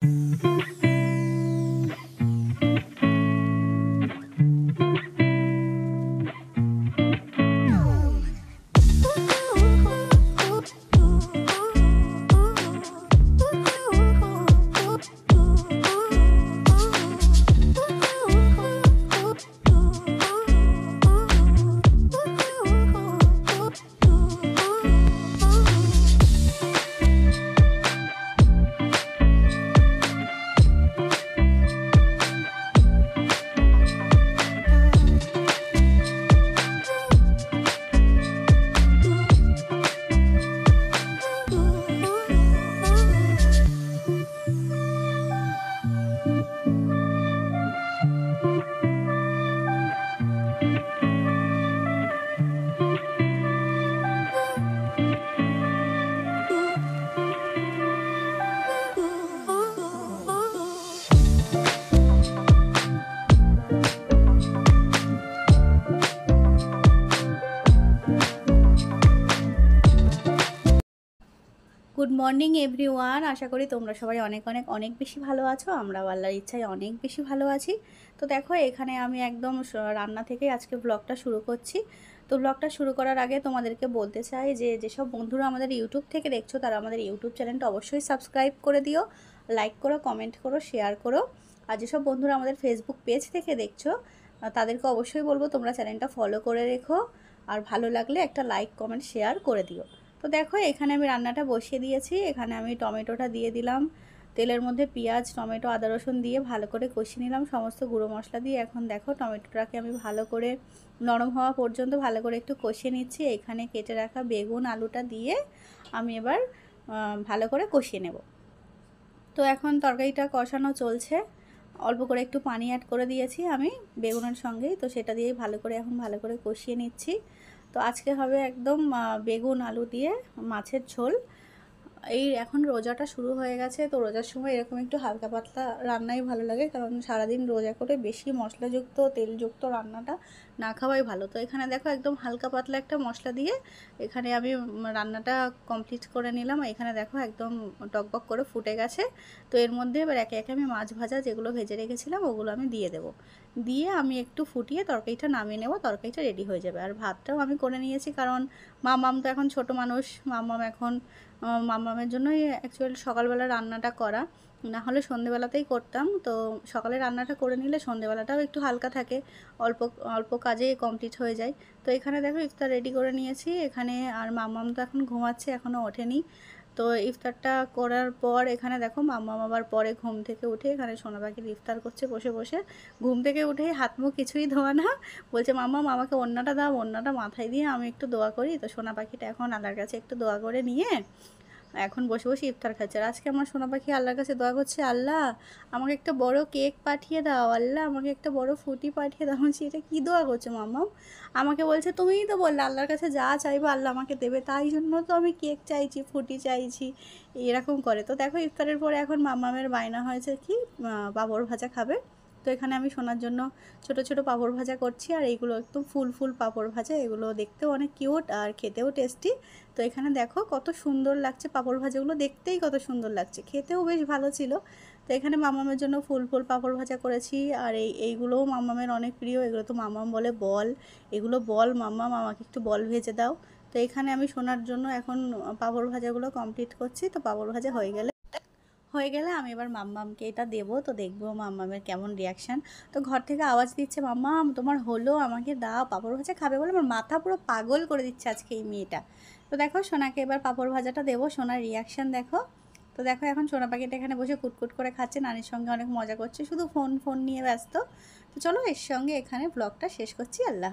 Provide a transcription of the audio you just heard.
Good morning everyone. আশা করি তোমরা সবাই অনেক বেশি ভালো আছো। আমরাও আল্লাহর ইচ্ছায় অনেক বেশি ভালো আছি। তো দেখো এখানে আমি একদম রান্না থেকে আজকে ব্লগটা শুরু করছি। তো ব্লগটা শুরু করার আগে তোমাদেরকে বলতে চাই যে যেসব বন্ধুরা আমাদের ইউটিউব থেকে দেখছো তারা আমাদের ইউটিউব চ্যানেলটা অবশ্যই সাবস্ক্রাইব করে দিও, লাইক করো, কমেন্ট করো, শেয়ার করো। আর যেসব বন্ধুরা আমাদের ফেসবুক পেজ থেকে দেখছো তাদেরকে অবশ্যই বলবো তোমরা চ্যানেলটা ফলো করে রেখো, আর ভালো লাগলে একটা লাইক, কমেন্ট, শেয়ার করে দিও। তো দেখো এখানে আমি রান্নাটা বসিয়ে দিয়েছি। এখানে আমি টমেটোটা দিয়ে দিলাম, তেলের মধ্যে পেঁয়াজ, টমেটো, আদা রসুন দিয়ে ভালো করে কষিয়ে নিলাম সমস্ত গুঁড়ো মশলা দিয়ে। এখন দেখো টমেটোটাকে আমি ভালো করে নরম হওয়া পর্যন্ত ভালো করে একটু কষিয়ে নিচ্ছি। এখানে কেটে রাখা বেগুন, আলুটা দিয়ে আমি এবার ভালো করে কষিয়ে নেব। তো এখন তরকারিটা কষানো চলছে, অল্প করে একটু পানি অ্যাড করে দিয়েছি আমি বেগুনের সঙ্গেই। তো সেটা দিয়ে ভালো করে এখন ভালো করে কষিয়ে নিচ্ছি। তো আজকে হবে একদম বেগুন আলু দিয়ে মাছের ঝোল। এই এখন রোজাটা শুরু হয়ে গেছে, তো রোজার সময় এরকম একটু হালকা পাতলা রান্নাই ভালো লাগে, কারণ সারাদিন রোজা করে বেশি মশলাযুক্ত তেলযুক্ত রান্নাটা না খাওয়াই ভালো। তো এখানে দেখো একদম হালকা পাতলা একটা মশলা দিয়ে এখানে আমি রান্নাটা কমপ্লিট করে নিলাম। এখানে দেখো একদম টকবক করে ফুটে গেছে। তো এর মধ্যে এবার একে একে আমি মাছ ভাজা যেগুলো ভেজে রেখেছিলাম ওগুলো আমি দিয়ে দেবো। দিয়ে আমি একটু ফুটিয়ে তরকারিটা নামিয়ে নেব, তরকারিটা রেডি হয়ে যাবে। আর ভাতটাও আমি করে নিয়েছি, কারণ মামাম তো এখন ছোট মানুষ, মামামের জন্যই অ্যাকচুয়ালি সকালবেলা রান্নাটা করা, না হলে সন্ধেবেলাতেই করতাম। তো সকালে রান্নাটা করে নিলে সন্ধেবেলাটাও একটু হালকা থাকে, অল্প অল্প কাজে কমপ্লিট হয়ে যায়। তো এখানে দেখো ইফতার রেডি করে নিয়েছি এখানে। আর মামাম তো এখন ঘুমাচ্ছে, এখনও ওঠেনি। তো ইফতারটা করার পর এখানে দেখো মাম্মাম আবার পরে ঘুম থেকে উঠে এখানে সোনা পাখির ইফতার করছে বসে বসে। ঘুম থেকে উঠেই হাত মুখ কিছুই ধোয়া না, বলছে মাম্মাম আমাকে ওড়নাটা দাও, ওড়নাটা মাথায় দিয়ে আমি একটু দোয়া করি। তো সোনা পাখিটা এখন আল্লাহর কাছে একটু দোয়া করে নিয়ে এখন বসে বসে ইফতার খাচ্ছে। আর আজকে আমার সোনা পাখি আল্লাহর কাছে দোয়া করছে, আল্লাহ আমাকে একটা বড় কেক পাঠিয়ে দাও, আল্লাহ আমাকে একটা বড় ফুটি পাঠিয়ে দাও। বলছি এটা কী দোয়া করছে মাম্মাম? আমাকে বলছে তুমিই তো বললে আল্লাহর কাছে যা চাইবো আল্লাহ আমাকে দেবে, তাই জন্য তো আমি কেক চাইছি, ফুটি চাইছি, এরকম করে। তো দেখো ইফতারের পরে এখন মাম্মামের বায়না হয়েছে কি পাঁপড় ভাজা খাবে। তো এখানে আমি সোনার জন্য ছোট ছোট পাঁপড় ভাজা করছি, আর এইগুলো একদম ফুল ফুল পাঁপড় ভাজা, এগুলো দেখতেও অনেক কিউট আর খেতেও টেস্টি। তো এখানে দেখো কত সুন্দর লাগছে পাঁপড় ভাজাগুলো, দেখতেই কত সুন্দর লাগছে, খেতেও বেশ ভালো ছিল। তো এখানে মামামের জন্য ফুল ফুল পাঁপড় ভাজা করেছি। আর এইগুলোও মামামের অনেক প্রিয়, এগুলো তো মামাম বলে বল, এগুলো বল মাম্মাম আমাকে একটু বল ভেজে দাও। তো এখানে আমি সোনার জন্য এখন পাঁপড় ভাজাগুলো কমপ্লিট করছি। তো পাঁপড় ভাজা হয়ে গেলে আমি এবার মাম্মামকে এটা দেবো, তো দেখবো মাম্মামের কেমন রিয়াকশান। তো ঘর থেকে আওয়াজ দিচ্ছে মাম্মাম তোমার হলো, আমাকে দাও, পাঁপড় ভাজা খাবে বলে আমার মাথা পুরো পাগল করে দিচ্ছে আজকে এই মেয়েটা। তো দেখো সোনাকে এবার পাঁপড় ভাজাটা দেবো, সোনার রিয়াকশান দেখো। তো দেখো এখন সোনা পাখিটা এখানে বসে কুটকুট করে খাচ্ছে, নানির সঙ্গে অনেক মজা করছে, শুধু ফোন ফোন নিয়ে ব্যস্ত। তো চলো এর সঙ্গে এখানে ব্লগটা শেষ করছি। আল্লাহ।